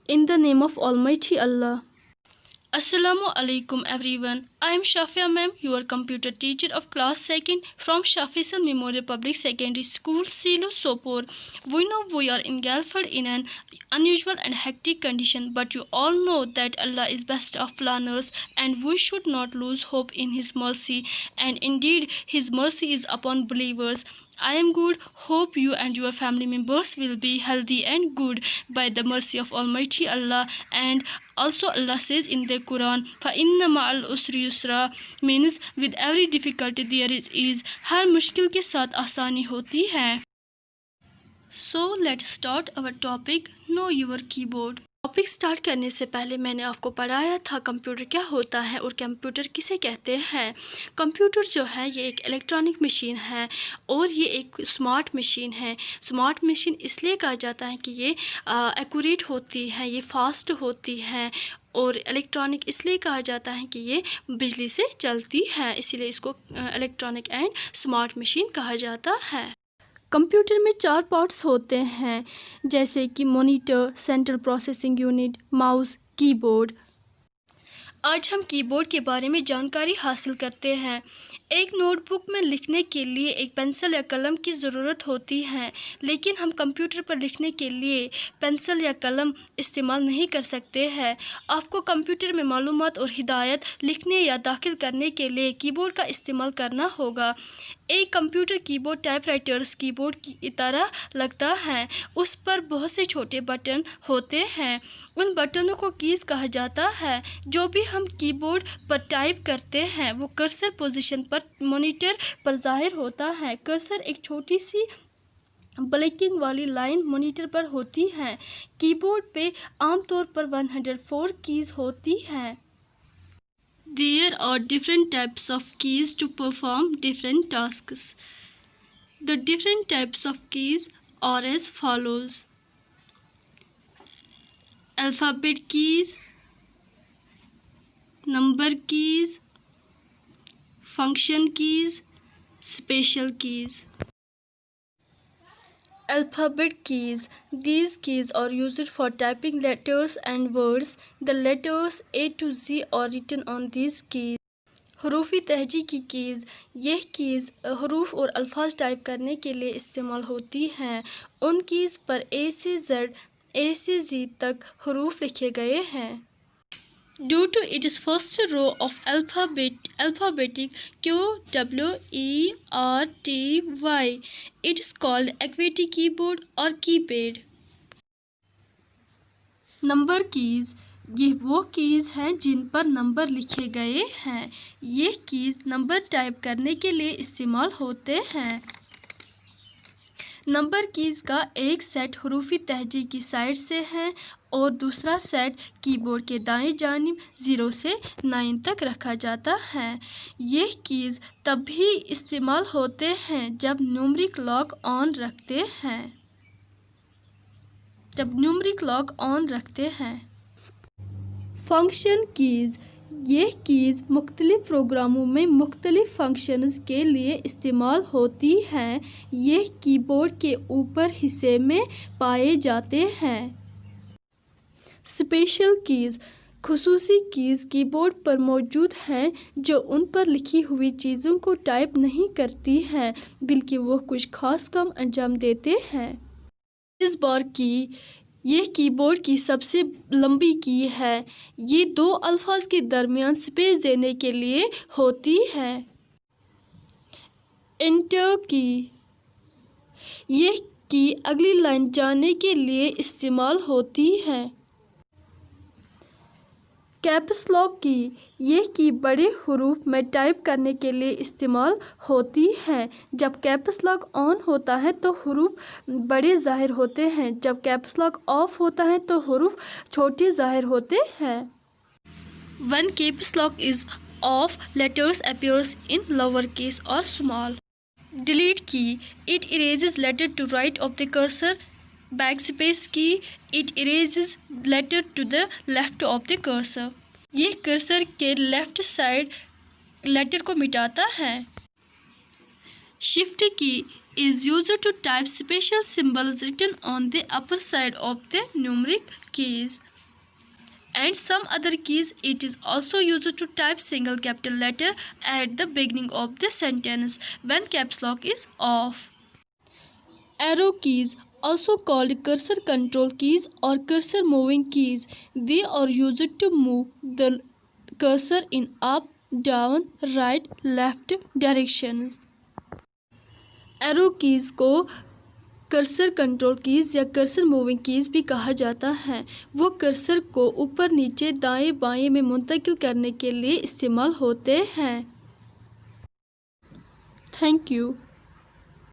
In the name of Almighty Allah. Assalamu alaikum everyone. I am Shafia ma'am, your computer teacher of class 2nd from Shafisal Memorial Public Secondary School, Silo, Sopor. We know we are engulfed in an unusual and hectic condition, but you all know that Allah is best of planners and we should not lose hope in His mercy. And indeed, His mercy is upon believers. I am good. Hope you and your family members will be healthy and good by the mercy of Almighty Allah. And also Allah says in the Quran, فَإِنَّ مَعَ الْأُسْرِ يُسْرًا, means with every difficulty there is ease. हर मुश्किल के साथ आसानी होती है. So let's start our topic, know your keyboard. Topic start करने से पहले मैंने आपको पढ़ाया था कंप्यूटर क्या होता है और कंप्यूटर किसे कहते हैं. कंप्यूटर जो है ये एक इलेक्ट्रॉनिक मशीन है और ये एक स्मार्ट मशीन है. स्मार्ट मशीन इसलिए कहा जाता है कि ये एक्यूरेट होती है, ये फास्ट होती है, और इलेक्ट्रॉनिक इसलिए कहा जाता है कि ये बिजली से चलती है, इसीलिए इसको इलेक्ट्रॉनिक एंड स्मार्ट मशीन कहा जाता है. कंप्यूटर में 4 पार्ट्स होते हैं जैसे कि monitor, central processing unit, mouse, keyboard. आज हम कीबोर्ड के बारे में जानकारी हासिल करते हैं. एक नोटबुक में लिखने के लिए एक पेंसिल या कलम की ज़रूरत होती है, लेकिन हम कंप्यूटर पर लिखने के लिए पेंसिल या कलम इस्तेमाल नहीं कर सकते हैं. आपको कंप्यूटर में मालूमात और हिदायत लिखने या दाखिल करने के लिए कीबोर्ड का इस्तेमाल करना होगा. एक कंप्यूटर कीबोर्ड टाइपराइटर्स कीबोर्ड की तरह लगता है. उस पर बहुत से छोटे बटन होते हैं. उन बटनों को कीज़ कहा जाता है. जो भी हम कीबोर्ड पर टाइप करते हैं वो कर्सर पोजीशन पर मॉनिटर पर ज़ाहिर होता है. कर्सर एक छोटी सी ब्लिंकिंग वाली लाइन मॉनिटर पर होती है. कीबोर्ड पे आमतौर पर 104 कीज़ होती हैं. There are different types of keys to perform different tasks. The different types of keys are as follows: alphabet keys, number keys, function keys, special keys. Alphabet keys. These keys are used for typing letters and words. The letters A to Z are written on these keys. हरूफी तहजी की keys. यह keys हरूफ और अल्फाज type करने के लिए इस्तेमाल होती हैं. उन कीज़ पर A से Z, A से Z तक हरूफ लिखे गए हैं. Due to its first row of alphabetic Q, W, E, R, T, Y, it is called QWERTY keyboard or keypad. Number keys. ये वो कीज़ हैं जिन पर नंबर लिखे गए हैं. ये कीज़ नंबर टाइप करने के लिए इस्तेमाल होते हैं. नंबर कीज़ का एक सेट हरूफी तहजी की साइड से है और दूसरा सेट कीबोर्ड के दाएं जानिब 0 से 9 तक रखा जाता है. यह कीज़ तभी इस्तेमाल होते हैं जब न्यूमरिक लॉक ऑन रखते हैं. Function keys. यह कीज़ मुख्तलिफ प्रोग्रामों में मुख्तलिफ फंक्शंस के लिए इस्तेमाल होती हैं. यह कीबोर्ड के ऊपर हिस्से में पाए जाते हैं. Special keys. खुसूसी कीज़ कीबोर्ड पर मौजूद हैं जो उन पर लिखी हुई चीज़ों को टाइप नहीं करती हैं बल्कि वो कुछ खास काम अंजाम देते हैं. इस बार की यह कीबोर्ड की सबसे लंबी की है. ये 2 अल्फाज के दरमियान स्पेस देने के लिए होती है. एंटर की. यह की अगली लाइन जाने के लिए इस्तेमाल होती है. कैप्स लॉक की. यह की बड़े हरूफ में टाइप करने के लिए इस्तेमाल होती है. जब कैप्स लॉक ऑन होता है तो हरूफ बड़े ज़ाहिर होते हैं. जब कैप्स लॉक ऑफ होता है तो हरूफ छोटे ज़ाहिर होते हैं. When caps lock is off, letters appears in lowercase or small. Delete key. It erases letter to right of the cursor. Backspace key. It erases letter to the left of the cursor. यह cursor के left side letter को मिटाता है. Shift key is used to type special symbols written on the upper side of the numeric keys. and some other keys. It is also used to type single capital letter at the beginning of the sentence when caps lock is off. Arrow keys, also called cursor control keys or cursor moving keys. They are used to move the cursor in up, down, right, left directions. Arrow keys को cursor control keys या cursor moving keys भी कहा जाता है। वो cursor को ऊपर नीचे दाएं बाएं में मुंतकिल करने के लिए इस्तेमाल होते हैं। Thank you.